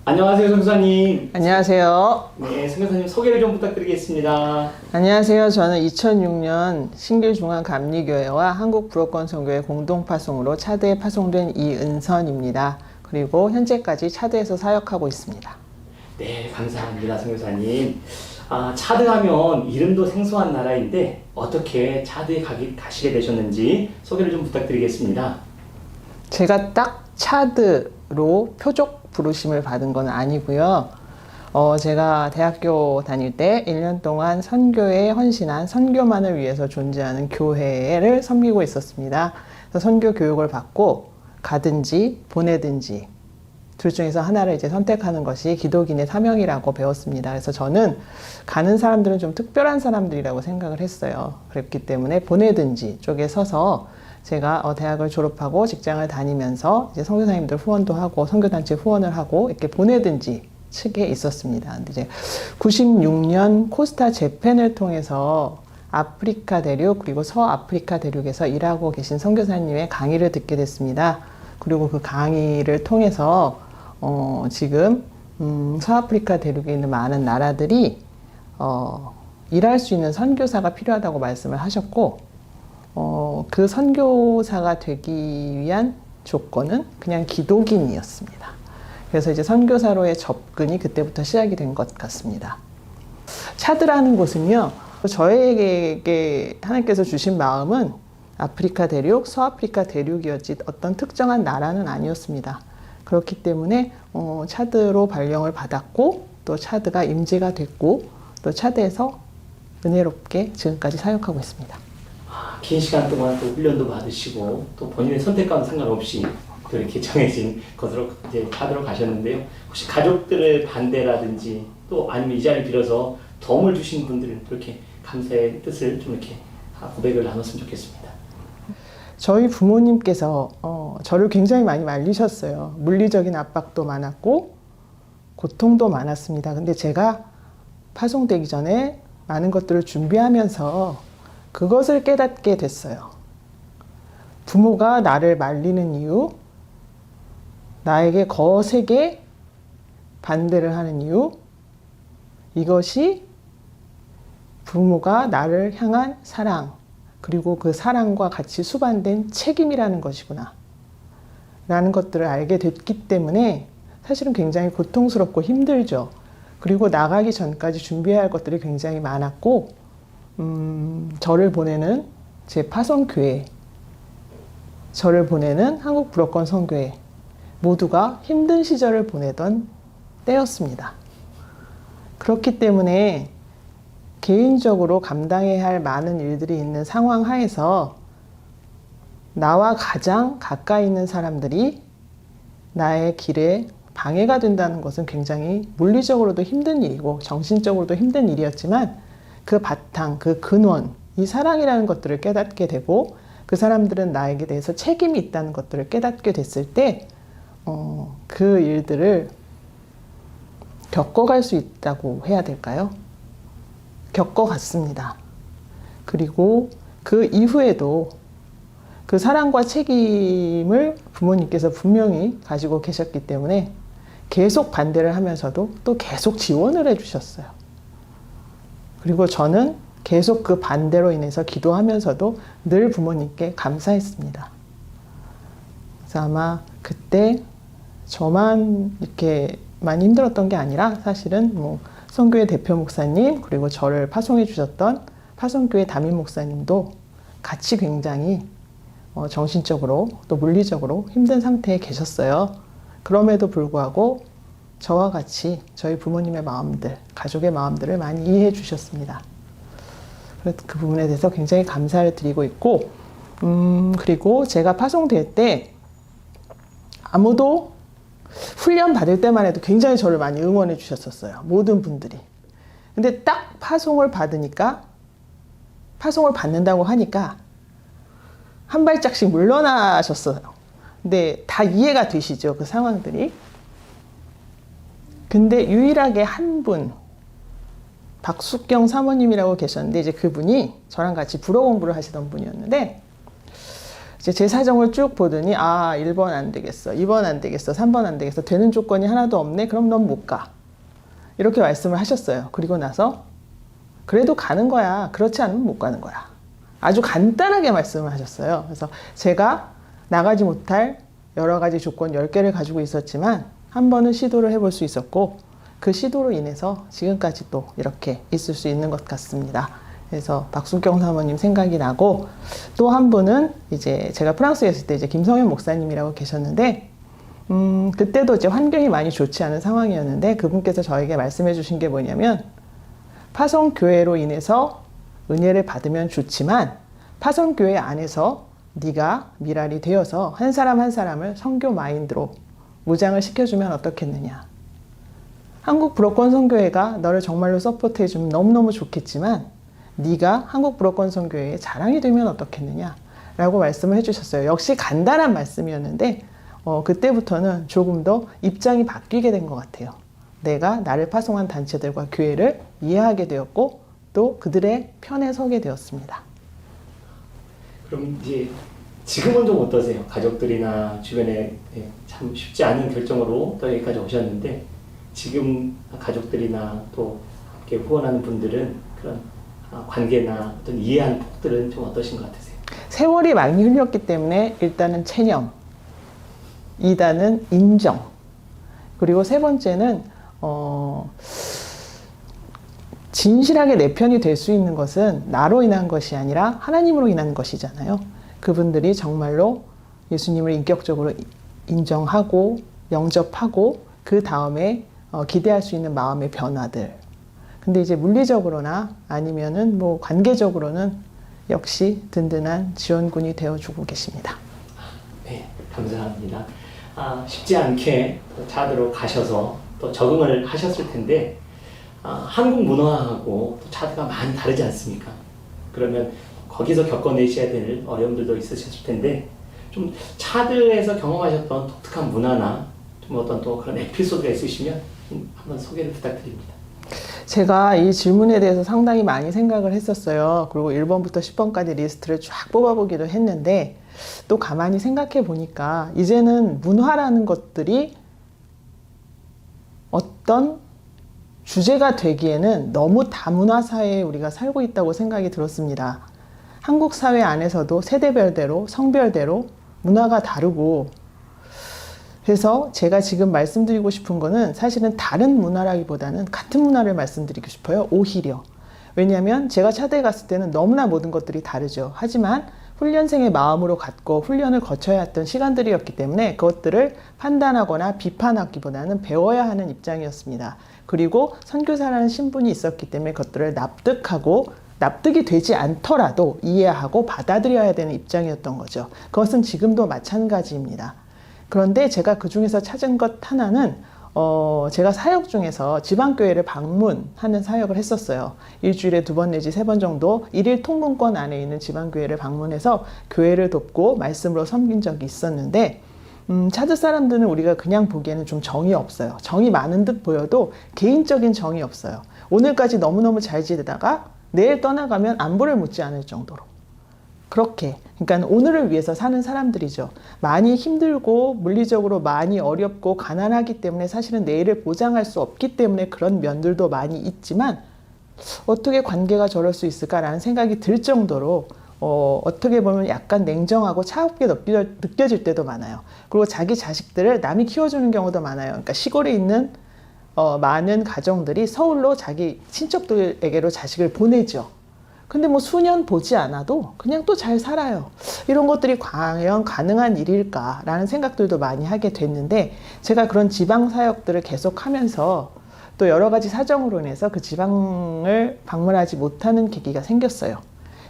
안녕하세요, 선교사님. 안녕하세요. 네, 선교사님 소개를 좀 부탁드리겠습니다. 안녕하세요. 저는 2006년 신길중앙감리교회와 한국불어권선교회 공동파송으로 차드에 파송된 이은선입니다. 그리고 현재까지 차드에서 사역하고 있습니다. 네, 감사합니다, 선교사님. 차드 하면 이름도 생소한 나라인데 어떻게 차드에 가시게 되셨는지 소개를 좀 부탁드리겠습니다. 제가 딱 차드로 표적 부르심을 받은 건 아니고요. 제가 대학교 다닐 때 1년 동안 선교에 헌신한 선교만을 위해서 존재하는 교회를 섬기고 있었습니다. 그래서 선교 교육을 받고 가든지 보내든지 둘 중에서 하나를 이제 선택하는 것이 기독인의 사명이라고 배웠습니다. 그래서 저는 가는 사람들은 좀 특별한 사람들이라고 생각을 했어요. 그랬기 때문에 보내든지 쪽에 서서 제가 대학을 졸업하고 직장을 다니면서 이제 선교사님들 후원도 하고 선교단체 후원을 하고 이렇게 보내든지 측에 있었습니다. 근데 이제 96년 코스타 재팬을 통해서 아프리카 대륙 그리고 서아프리카 대륙에서 일하고 계신 선교사님의 강의를 듣게 됐습니다. 그리고 그 강의를 통해서 지금 서아프리카 대륙에 있는 많은 나라들이 일할 수 있는 선교사가 필요하다고 말씀을 하셨고 그 선교사가 되기 위한 조건은 그냥 기독인이었습니다. 그래서 이제 선교사로의 접근이 그때부터 시작이 된 것 같습니다. 차드라는 곳은요, 저에게 하나님께서 주신 마음은 아프리카 대륙, 서아프리카 대륙이었지 어떤 특정한 나라는 아니었습니다. 그렇기 때문에 차드로 발령을 받았고 또 차드가 임재가 됐고 또 차드에서 은혜롭게 지금까지 사역하고 있습니다. 긴 시간 동안 또 훈련도 받으시고 또 본인의 선택과는 상관없이 또 이렇게 정해진 것으로 이제 차드로 가셨는데요. 혹시 가족들의 반대라든지 또 아니면 이 자리를 빌어서 도움을 주신 분들은 그렇게 감사의 뜻을 좀 이렇게 고백을 나눴으면 좋겠습니다. 저희 부모님께서 저를 굉장히 많이 말리셨어요. 물리적인 압박도 많았고 고통도 많았습니다. 근데 제가 파송되기 전에 많은 것들을 준비하면서 그것을 깨닫게 됐어요. 부모가 나를 말리는 이유, 나에게 거세게 반대를 하는 이유, 이것이 부모가 나를 향한 사랑, 그리고 그 사랑과 같이 수반된 책임이라는 것이구나 라는 것들을 알게 됐기 때문에 사실은 굉장히 고통스럽고 힘들죠. 그리고 나가기 전까지 준비해야 할 것들이 굉장히 많았고 저를 보내는 제 파송교회, 저를 보내는 한국불어권선교회 모두가 힘든 시절을 보내던 때였습니다. 그렇기 때문에 개인적으로 감당해야 할 많은 일들이 있는 상황 하에서 나와 가장 가까이 있는 사람들이 나의 길에 방해가 된다는 것은 굉장히 물리적으로도 힘든 일이고 정신적으로도 힘든 일이었지만 그 바탕, 그 근원, 이 사랑이라는 것들을 깨닫게 되고 그 사람들은 나에게 대해서 책임이 있다는 것들을 깨닫게 됐을 때 그 일들을 겪어갈 수 있다고 해야 될까요? 겪어갔습니다. 그리고 그 이후에도 그 사랑과 책임을 부모님께서 분명히 가지고 계셨기 때문에 계속 반대를 하면서도 또 계속 지원을 해주셨어요. 그리고 저는 계속 그 반대로 인해서 기도하면서도 늘 부모님께 감사했습니다. 그래서 아마 그때 저만 이렇게 많이 힘들었던 게 아니라 사실은 선교회 대표 목사님 그리고 저를 파송해 주셨던 파송교회 담임 목사님도 같이 굉장히 정신적으로 또 물리적으로 힘든 상태에 계셨어요. 그럼에도 불구하고 저와 같이 저희 부모님의 마음들, 가족의 마음들을 많이 이해해 주셨습니다. 그래서 그 부분에 대해서 굉장히 감사를 드리고 있고 그리고 제가 파송될 때 아무도 훈련 받을 때만 해도 굉장히 저를 많이 응원해 주셨었어요. 모든 분들이. 근데 딱 파송을 받으니까 파송을 받는다고 하니까 한 발짝씩 물러나셨어요. 근데 다 이해가 되시죠, 그 상황들이. 근데 유일하게 한 분, 박숙경 사모님이라고 계셨는데 이제 그분이 저랑 같이 불어 공부를 하시던 분이었는데 이제 제 사정을 쭉 보더니 1번 안 되겠어, 2번 안 되겠어, 3번 안 되겠어, 되는 조건이 하나도 없네. 그럼 넌 못 가. 이렇게 말씀을 하셨어요. 그리고 나서 그래도 가는 거야. 그렇지 않으면 못 가는 거야. 아주 간단하게 말씀을 하셨어요. 그래서 제가 나가지 못할 여러 가지 조건 10개를 가지고 있었지만 한 번은 시도를 해볼 수 있었고 그 시도로 인해서 지금까지 또 이렇게 있을 수 있는 것 같습니다. 그래서 박순경 사모님 생각이 나고, 또 한 분은 이제 제가 프랑스에 있을 때 이제 김성현 목사님이라고 계셨는데, 그때도 이제 환경이 많이 좋지 않은 상황이었는데 그분께서 저에게 말씀해 주신 게 뭐냐면, 파송교회로 인해서 은혜를 받으면 좋지만 파송교회 안에서 네가 미랄이 되어서 한 사람 한 사람을 선교 마인드로 무장을 시켜주면 어떻겠느냐. 한국 불어권 선교회가 너를 정말로 서포트해주면 너무너무 좋겠지만 네가 한국 불어권 선교회의 자랑이 되면 어떻겠느냐 라고 말씀을 해주셨어요. 역시 간단한 말씀이었는데 그때부터는 조금 더 입장이 바뀌게 된 것 같아요. 내가 나를 파송한 단체들과 교회를 이해하게 되었고 또 그들의 편에 서게 되었습니다. 그럼 이제 지금은 좀 어떠세요? 가족들이나 주변에 참 쉽지 않은 결정으로 또 여기까지 오셨는데, 지금 가족들이나 또 함께 후원하는 분들은 그런 관계나 어떤 이해하는 폭들은 좀 어떠신 것 같으세요? 세월이 많이 흘렸기 때문에 일단은 체념, 2단은 인정, 그리고 세 번째는 진실하게 내 편이 될 수 있는 것은 나로 인한 것이 아니라 하나님으로 인한 것이잖아요. 그분들이 정말로 예수님을 인격적으로 인정하고 영접하고 그 다음에 기대할 수 있는 마음의 변화들. 근데 이제 물리적으로나 아니면은 뭐 관계적으로는 역시 든든한 지원군이 되어주고 계십니다. 네, 감사합니다. 쉽지 않게 차드로 가셔서 또 적응을 하셨을 텐데, 한국 문화하고 또 차드가 많이 다르지 않습니까? 그러면 거기서 겪어내셔야 될 어려움들도 있으셨을 텐데, 좀 차드에서 경험하셨던 독특한 문화나 좀 어떤 또 그런 에피소드가 있으시면 한번 소개를 부탁드립니다. 제가 이 질문에 대해서 상당히 많이 생각을 했었어요. 그리고 1번부터 10번까지 리스트를 쫙 뽑아보기도 했는데, 또 가만히 생각해 보니까 이제는 문화라는 것들이 어떤 주제가 되기에는 너무 다문화 사회에 우리가 살고 있다고 생각이 들었습니다. 한국 사회 안에서도 세대별대로 성별대로 문화가 다르고, 그래서 제가 지금 말씀드리고 싶은 거는 사실은 다른 문화라기보다는 같은 문화를 말씀드리고 싶어요. 오히려. 왜냐하면 제가 차대에 갔을 때는 너무나 모든 것들이 다르죠. 하지만 훈련생의 마음으로 갖고 훈련을 거쳐야 했던 시간들이었기 때문에 그것들을 판단하거나 비판하기보다는 배워야 하는 입장이었습니다. 그리고 선교사라는 신분이 있었기 때문에 그것들을 납득하고, 납득이 되지 않더라도 이해하고 받아들여야 되는 입장이었던 거죠. 그것은 지금도 마찬가지입니다. 그런데 제가 그 중에서 찾은 것 하나는 제가 사역 중에서 지방교회를 방문하는 사역을 했었어요. 일주일에 2번 내지 3번 정도 1일 통근권 안에 있는 지방교회를 방문해서 교회를 돕고 말씀으로 섬긴 적이 있었는데, 차드 사람들은 우리가 그냥 보기에는 좀 정이 없어요. 정이 많은 듯 보여도 개인적인 정이 없어요. 오늘까지 너무너무 잘 지내다가 내일 떠나가면 안부를 묻지 않을 정도로. 그렇게, 그러니까 오늘을 위해서 사는 사람들이죠. 많이 힘들고 물리적으로 많이 어렵고 가난하기 때문에 사실은 내일을 보장할 수 없기 때문에 그런 면들도 많이 있지만, 어떻게 관계가 저럴 수 있을까라는 생각이 들 정도로 어떻게 보면 약간 냉정하고 차갑게 느껴질 때도 많아요. 그리고 자기 자식들을 남이 키워주는 경우도 많아요. 그러니까 시골에 있는 많은 가정들이 서울로 자기 친척들에게로 자식을 보내죠. 근데 뭐 수년 보지 않아도 그냥 또 잘 살아요. 이런 것들이 과연 가능한 일일까라는 생각들도 많이 하게 됐는데, 제가 그런 지방 사역들을 계속 하면서 또 여러 가지 사정으로 인해서 그 지방을 방문하지 못하는 계기가 생겼어요.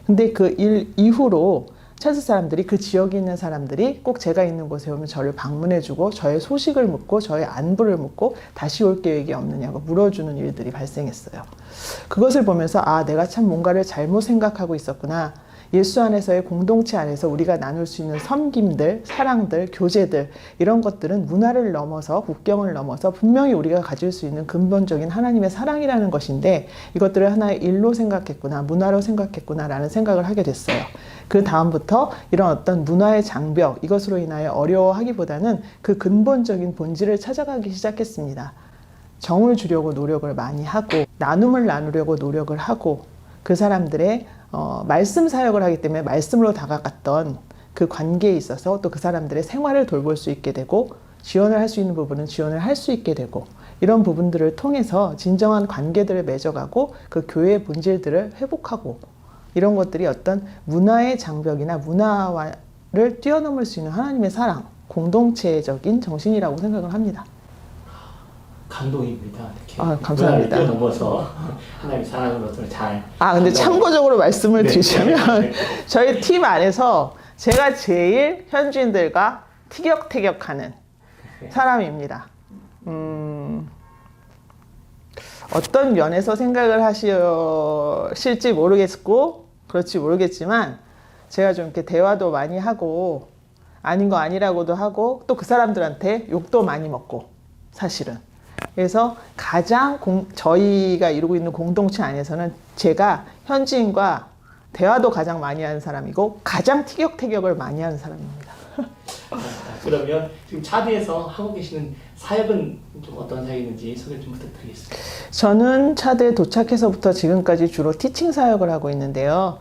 근데 그 일 이후로 차드 사람들이, 그 지역에 있는 사람들이 꼭 제가 있는 곳에 오면 저를 방문해주고 저의 소식을 묻고 저의 안부를 묻고 다시 올 계획이 없느냐고 물어주는 일들이 발생했어요. 그것을 보면서 내가 참 뭔가를 잘못 생각하고 있었구나. 예수 안에서의 공동체 안에서 우리가 나눌 수 있는 섬김들, 사랑들, 교제들 이런 것들은 문화를 넘어서 국경을 넘어서 분명히 우리가 가질 수 있는 근본적인 하나님의 사랑이라는 것인데 이것들을 하나의 일로 생각했구나, 문화로 생각했구나 라는 생각을 하게 됐어요. 그 다음부터 이런 어떤 문화의 장벽, 이것으로 인하여 어려워하기보다는 그 근본적인 본질을 찾아가기 시작했습니다. 정을 주려고 노력을 많이 하고 나눔을 나누려고 노력을 하고 그 사람들의 말씀 사역을 하기 때문에 말씀으로 다가갔던 그 관계에 있어서 또 그 사람들의 생활을 돌볼 수 있게 되고 지원을 할 수 있는 부분은 지원을 할 수 있게 되고 이런 부분들을 통해서 진정한 관계들을 맺어가고 그 교회의 본질들을 회복하고 이런 것들이 어떤 문화의 장벽이나 문화를 뛰어넘을 수 있는 하나님의 사랑, 공동체적인 정신이라고 생각을 합니다. 감동입니다. 이렇게 감사합니다. 문화를 뛰어넘어서 하나님의 사랑을 어떻게 잘. 근데 참고적으로 말씀을 드리자면 저희 팀 안에서 제가 제일 현지인들과 티격태격하는 사람입니다. 어떤 면에서 생각을 하실지 모르겠고 그렇지 모르겠지만 제가 좀 이렇게 대화도 많이 하고 아닌 거 아니라고도 하고 또 그 사람들한테 욕도 많이 먹고 사실은 그래서 가장 저희가 이루고 있는 공동체 안에서는 제가 현지인과 대화도 가장 많이 하는 사람이고 가장 티격태격을 많이 하는 사람입니다. 그러면 지금 차드에서 하고 계시는 사역은 좀 어떤 사역인지 소개 좀 부탁드리겠습니다. 저는 차드에 도착해서부터 지금까지 주로 티칭 사역을 하고 있는데요.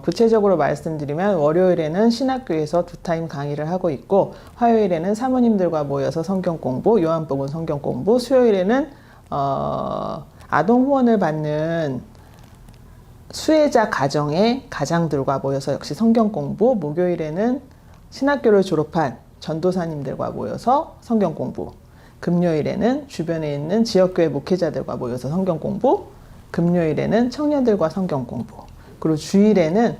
구체적으로 말씀드리면 월요일에는 신학교에서 2타임 강의를 하고 있고 화요일에는 사모님들과 모여서 성경 공부, 요한복음 성경 공부, 수요일에는 아동 후원을 받는 수혜자 가정의 가장들과 모여서 역시 성경 공부, 목요일에는 신학교를 졸업한 전도사님들과 모여서 성경 공부, 금요일에는 주변에 있는 지역교회 목회자들과 모여서 성경 공부, 금요일에는 청년들과 성경 공부, 그리고 주일에는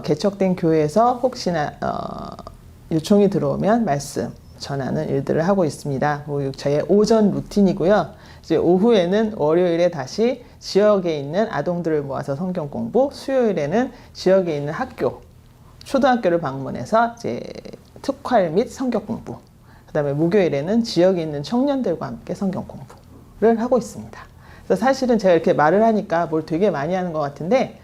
개척된 교회에서 혹시나 요청이 들어오면 말씀 전하는 일들을 하고 있습니다. 저의 오전 루틴이고요. 이제 오후에는 월요일에 다시 지역에 있는 아동들을 모아서 성경 공부, 수요일에는 지역에 있는 학교, 초등학교를 방문해서 이제 특활 및 성경 공부, 그다음에 목요일에는 지역에 있는 청년들과 함께 성경 공부를 하고 있습니다. 그래서 사실은 제가 이렇게 말을 하니까 뭘 되게 많이 하는 것 같은데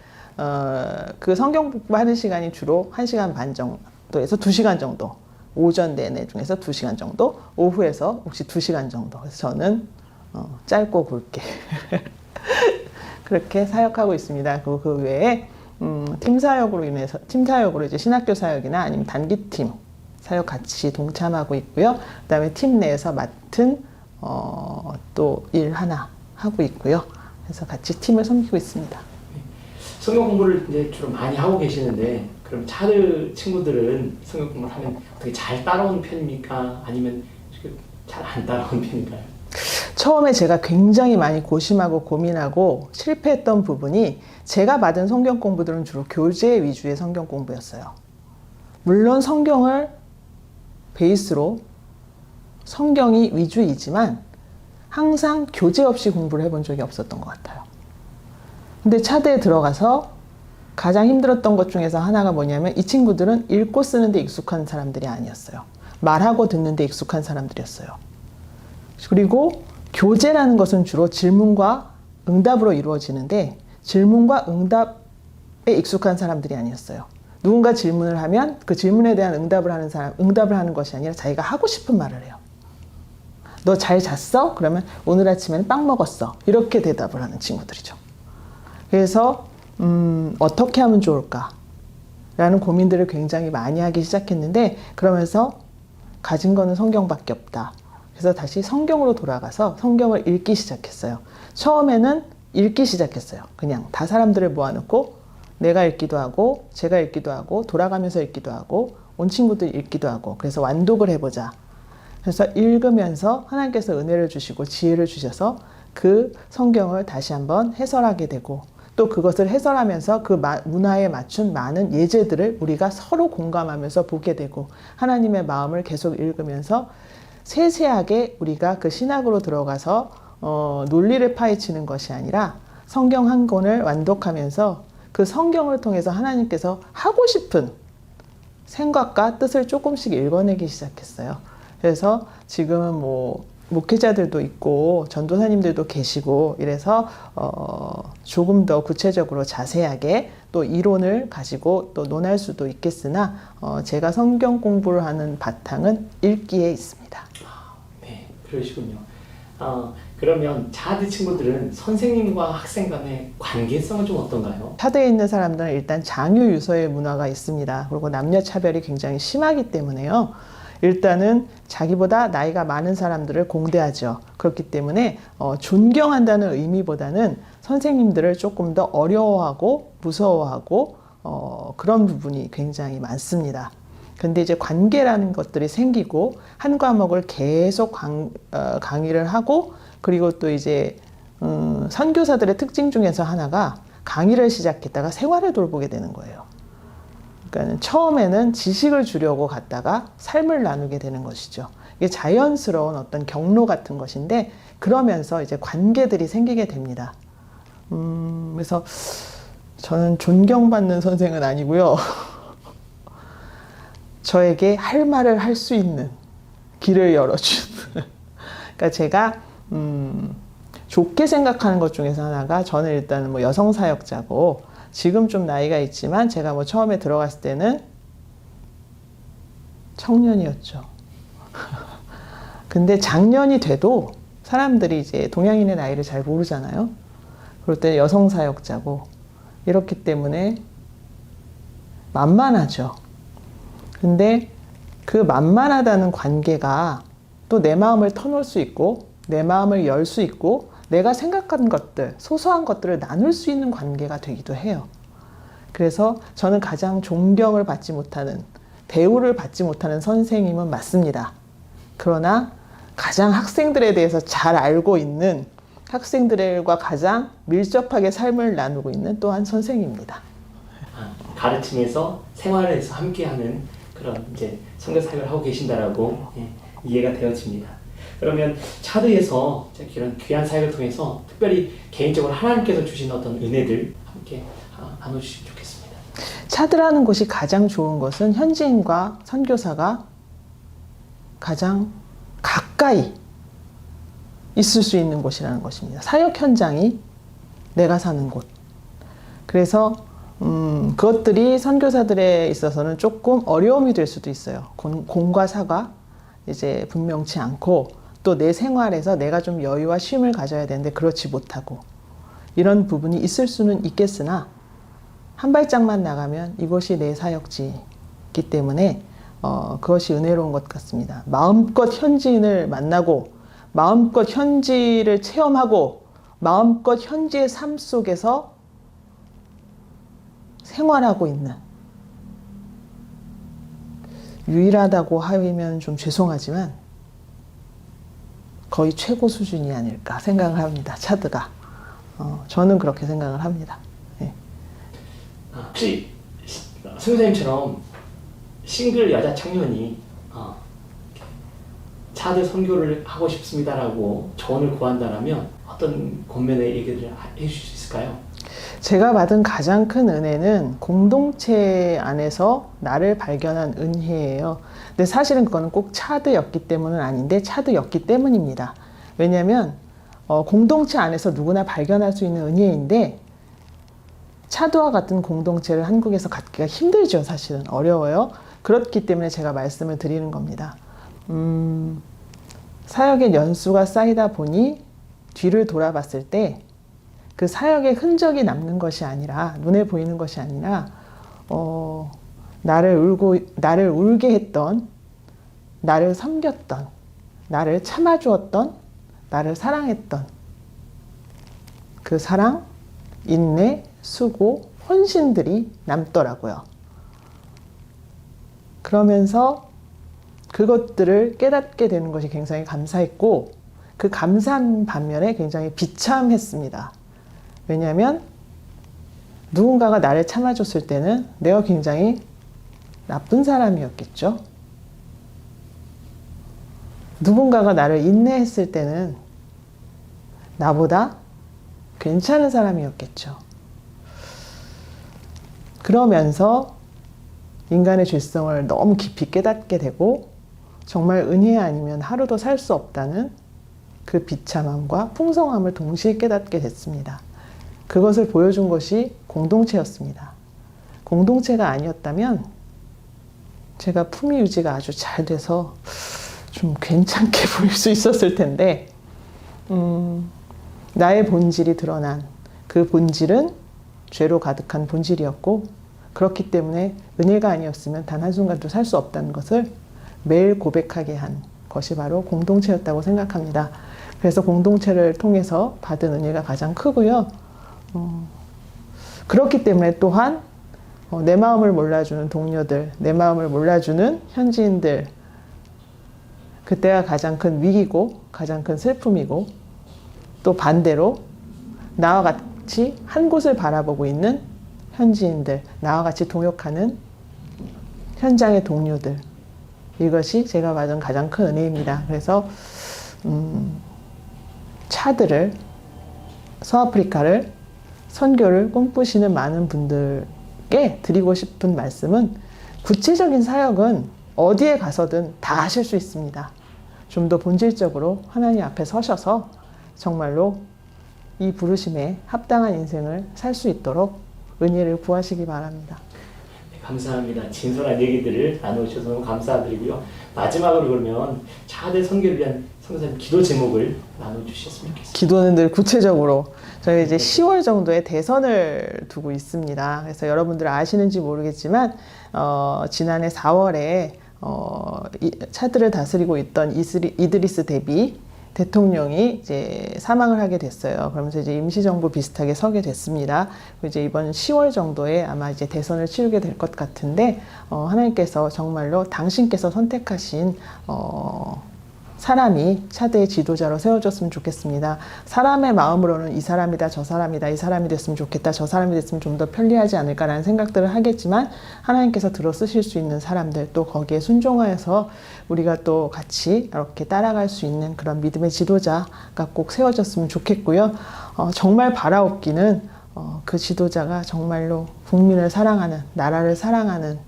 그 성경 공부하는 시간이 주로 1시간 반 정도에서 2시간 정도, 오전 내내 중에서 2시간 정도, 오후에서 혹시 2시간 정도. 그래서 저는 짧고 굵게 그렇게 사역하고 있습니다. 그 외에 팀 사역으로 이제 신학교 사역이나 아니면 단기팀 사역 같이 동참하고 있고요. 그다음에 팀 내에서 맡은 또 일 하나 하고 있고요. 그래서 같이 팀을 섬기고 있습니다. 성경 공부를 이제 주로 많이 하고 계시는데 그럼 차드 친구들은 성경 공부를 하면 어떻게 잘 따라오는 편입니까? 아니면 잘 안 따라오는 편인가요? 처음에 제가 굉장히 많이 고심하고 고민하고 실패했던 부분이 제가 받은 성경 공부들은 주로 교재 위주의 성경 공부였어요. 물론 성경을 베이스로 성경이 위주이지만 항상 교재 없이 공부를 해본 적이 없었던 것 같아요. 근데 차드에 들어가서 가장 힘들었던 것 중에서 하나가 뭐냐면 이 친구들은 읽고 쓰는데 익숙한 사람들이 아니었어요. 말하고 듣는데 익숙한 사람들이었어요. 그리고 교재라는 것은 주로 질문과 응답으로 이루어지는데 질문과 응답에 익숙한 사람들이 아니었어요. 누군가 질문을 하면 그 질문에 대한 응답을 하는 것이 아니라 자기가 하고 싶은 말을 해요. 너 잘 잤어? 그러면 오늘 아침에는 빵 먹었어. 이렇게 대답을 하는 친구들이죠. 그래서 어떻게 하면 좋을까? 라는 고민들을 굉장히 많이 하기 시작했는데 그러면서 가진 거는 성경밖에 없다. 그래서 다시 성경으로 돌아가서 성경을 읽기 시작했어요. 처음에는 읽기 시작했어요. 그냥 다 사람들을 모아놓고 내가 읽기도 하고 제가 읽기도 하고 돌아가면서 읽기도 하고 온 친구들 읽기도 하고 그래서 완독을 해보자. 그래서 읽으면서 하나님께서 은혜를 주시고 지혜를 주셔서 그 성경을 다시 한번 해설하게 되고 또 그것을 해설하면서 그 문화에 맞춘 많은 예제들을 우리가 서로 공감하면서 보게 되고 하나님의 마음을 계속 읽으면서 세세하게 우리가 그 신학으로 들어가서 논리를 파헤치는 것이 아니라 성경 한 권을 완독하면서 그 성경을 통해서 하나님께서 하고 싶은 생각과 뜻을 조금씩 읽어내기 시작했어요. 그래서 지금은 뭐 목회자들도 있고 전도사님들도 계시고 이래서 조금 더 구체적으로 자세하게 또 이론을 가지고 또 논할 수도 있겠으나 제가 성경 공부를 하는 바탕은 읽기에 있습니다. 네, 그러시군요. 그러면 차드 친구들은 선생님과 학생 간의 관계성은 좀 어떤가요? 차드에 있는 사람들은 일단 장유 유서의 문화가 있습니다. 그리고 남녀 차별이 굉장히 심하기 때문에요. 일단은 자기보다 나이가 많은 사람들을 공대하죠. 그렇기 때문에 존경한다는 의미보다는 선생님들을 조금 더 어려워하고 무서워하고 그런 부분이 굉장히 많습니다. 근데 이제 관계라는 것들이 생기고 한 과목을 계속 강의를 하고 그리고 또 이제 선교사들의 특징 중에서 하나가 강의를 시작했다가 생활을 돌보게 되는 거예요. 그러니까 처음에는 지식을 주려고 갔다가 삶을 나누게 되는 것이죠. 이게 자연스러운 어떤 경로 같은 것인데 그러면서 이제 관계들이 생기게 됩니다. 그래서 저는 존경받는 선생은 아니고요. 저에게 할 말을 할 수 있는 길을 열어주는. 그러니까 제가 좋게 생각하는 것 중에서 하나가 저는 일단 뭐 여성 사역자고 지금 좀 나이가 있지만 제가 뭐 처음에 들어갔을 때는 청년이었죠. 근데 작년이 돼도 사람들이 이제 동양인의 나이를 잘 모르잖아요. 그럴 때 여성 사역자고 이렇기 때문에 만만하죠. 근데 그 만만하다는 관계가 또 내 마음을 터놓을 수 있고 내 마음을 열 수 있고 내가 생각한 것들, 소소한 것들을 나눌 수 있는 관계가 되기도 해요. 그래서 저는 가장 존경을 받지 못하는, 대우를 받지 못하는 선생님은 맞습니다. 그러나 가장 학생들에 대해서 잘 알고 있는 학생들과 가장 밀접하게 삶을 나누고 있는 또한 선생님입니다. 가르침에서 생활에서 함께하는 그런 이제 선교 사역을 하고 계신다라고 이해가 되어집니다. 그러면 차드에서 이런 귀한 사역을 통해서 특별히 개인적으로 하나님께서 주신 어떤 은혜들 함께 나눠주시면 좋겠습니다. 차드라는 곳이 가장 좋은 것은 현지인과 선교사가 가장 가까이 있을 수 있는 곳이라는 것입니다. 사역 현장이 내가 사는 곳. 그래서 그것들이 선교사들에 있어서는 조금 어려움이 될 수도 있어요. 공과 사가 이제 분명치 않고 또 내 생활에서 내가 좀 여유와 쉼을 가져야 되는데 그렇지 못하고 이런 부분이 있을 수는 있겠으나 한 발짝만 나가면 이곳이 내 사역지이기 때문에 그것이 은혜로운 것 같습니다. 마음껏 현지인을 만나고 마음껏 현지를 체험하고 마음껏 현지의 삶 속에서 생활하고 있는, 유일하다고 하면 좀 죄송하지만 거의 최고 수준이 아닐까 생각을 합니다. 차드가. 저는 그렇게 생각을 합니다. 네. 혹시 선생님처럼 싱글 여자 청년이 차드 선교를 하고 싶습니다라고 조언을 구한다면 어떤 권면의 얘기를 해주실 수 있을까요? 제가 받은 가장 큰 은혜는 공동체 안에서 나를 발견한 은혜예요. 근데 사실은 그거는 꼭 차드였기 때문은 아닌데 차드였기 때문입니다. 왜냐하면 공동체 안에서 누구나 발견할 수 있는 은혜인데 차드와 같은 공동체를 한국에서 갖기가 힘들죠. 사실은 어려워요. 그렇기 때문에 제가 말씀을 드리는 겁니다. 사역의 연수가 쌓이다 보니 뒤를 돌아봤을 때 그 사역의 흔적이 남는 것이 아니라, 눈에 보이는 것이 아니라 나를 울게 했던, 나를 섬겼던, 나를 참아주었던, 나를 사랑했던 그 사랑, 인내, 수고, 헌신들이 남더라고요. 그러면서 그것들을 깨닫게 되는 것이 굉장히 감사했고 그 감사한 반면에 굉장히 비참했습니다. 왜냐하면 누군가가 나를 참아줬을 때는 내가 굉장히 나쁜 사람이었겠죠. 누군가가 나를 인내했을 때는 나보다 괜찮은 사람이었겠죠. 그러면서 인간의 죄성을 너무 깊이 깨닫게 되고 정말 은혜 아니면 하루도 살 수 없다는 그 비참함과 풍성함을 동시에 깨닫게 됐습니다. 그것을 보여준 것이 공동체였습니다. 공동체가 아니었다면 제가 품위 유지가 아주 잘 돼서 좀 괜찮게 보일 수 있었을 텐데 나의 본질이 드러난 그 본질은 죄로 가득한 본질이었고 그렇기 때문에 은혜가 아니었으면 단 한순간도 살 수 없다는 것을 매일 고백하게 한 것이 바로 공동체였다고 생각합니다. 그래서 공동체를 통해서 받은 은혜가 가장 크고요. 그렇기 때문에 또한 내 마음을 몰라주는 동료들, 내 마음을 몰라주는 현지인들, 그때가 가장 큰 위기고 가장 큰 슬픔이고 또 반대로 나와 같이 한 곳을 바라보고 있는 현지인들, 나와 같이 동역하는 현장의 동료들, 이것이 제가 받은 가장 큰 은혜입니다. 그래서 차드를, 서아프리카를, 선교를 꿈꾸시는 많은 분들께 드리고 싶은 말씀은 구체적인 사역은 어디에 가서든 다 하실 수 있습니다. 좀 더 본질적으로 하나님 앞에 서셔서 정말로 이 부르심에 합당한 인생을 살 수 있도록 은혜를 구하시기 바랍니다. 네, 감사합니다. 진솔한 얘기들을 나누셔서 너무 감사드리고요. 마지막으로 그러면 차대 선교를 위한 성사님 기도 제목을 나눠주셨으면 좋겠습니다. 기도는 늘 구체적으로 저희 이제 10월 정도에 대선을 두고 있습니다. 그래서 여러분들 아시는지 모르겠지만 지난해 4월에 차드를 다스리고 있던 이드리스 데비 대통령이 이제 사망을 하게 됐어요. 그러면서 이제 임시정부 비슷하게 서게 됐습니다. 이제 이번 10월 정도에 아마 이제 대선을 치르게 될 것 같은데, 하나님께서 정말로 당신께서 선택하신, 사람이 차대의 지도자로 세워졌으면 좋겠습니다. 사람의 마음으로는 이 사람이다, 저 사람이다, 이 사람이 됐으면 좋겠다, 저 사람이 됐으면 좀 더 편리하지 않을까라는 생각들을 하겠지만 하나님께서 들어 쓰실 수 있는 사람들, 또 거기에 순종하여서 우리가 또 같이 이렇게 따라갈 수 있는 그런 믿음의 지도자가 꼭 세워졌으면 좋겠고요. 정말 바라옵기는 그 지도자가 정말로 국민을 사랑하는, 나라를 사랑하는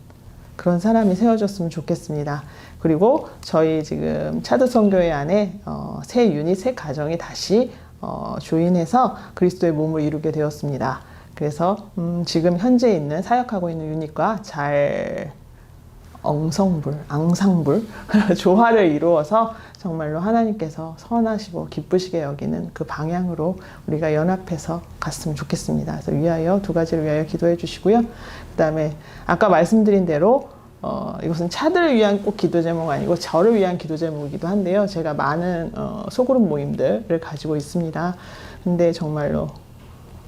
그런 사람이 세워졌으면 좋겠습니다. 그리고 저희 지금 차드 선교회 안에 새 유닛, 새 가정이 다시 조인해서 그리스도의 몸을 이루게 되었습니다. 그래서 지금 현재 있는 사역하고 있는 유닛과 잘 앙상블 조화를 이루어서 정말로 하나님께서 선하시고 기쁘시게 여기는 그 방향으로 우리가 연합해서 갔으면 좋겠습니다. 그래서 두 가지를 위하여 기도해 주시고요. 그 다음에 아까 말씀드린 대로 이것은 차들을 위한 꼭 기도 제목 아니고 저를 위한 기도 제목이기도 한데요. 제가 많은 소그룹 모임들을 가지고 있습니다. 근데 정말로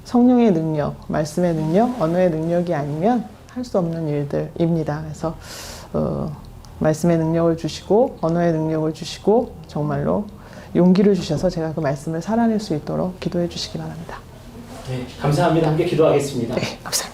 성령의 능력, 말씀의 능력, 언어의 능력이 아니면 할 수 없는 일들입니다. 그래서 말씀의 능력을 주시고 언어의 능력을 주시고 정말로 용기를 주셔서 제가 그 말씀을 살아낼 수 있도록 기도해 주시기 바랍니다. 네, 감사합니다. 함께 기도하겠습니다. 네, 감사합니다.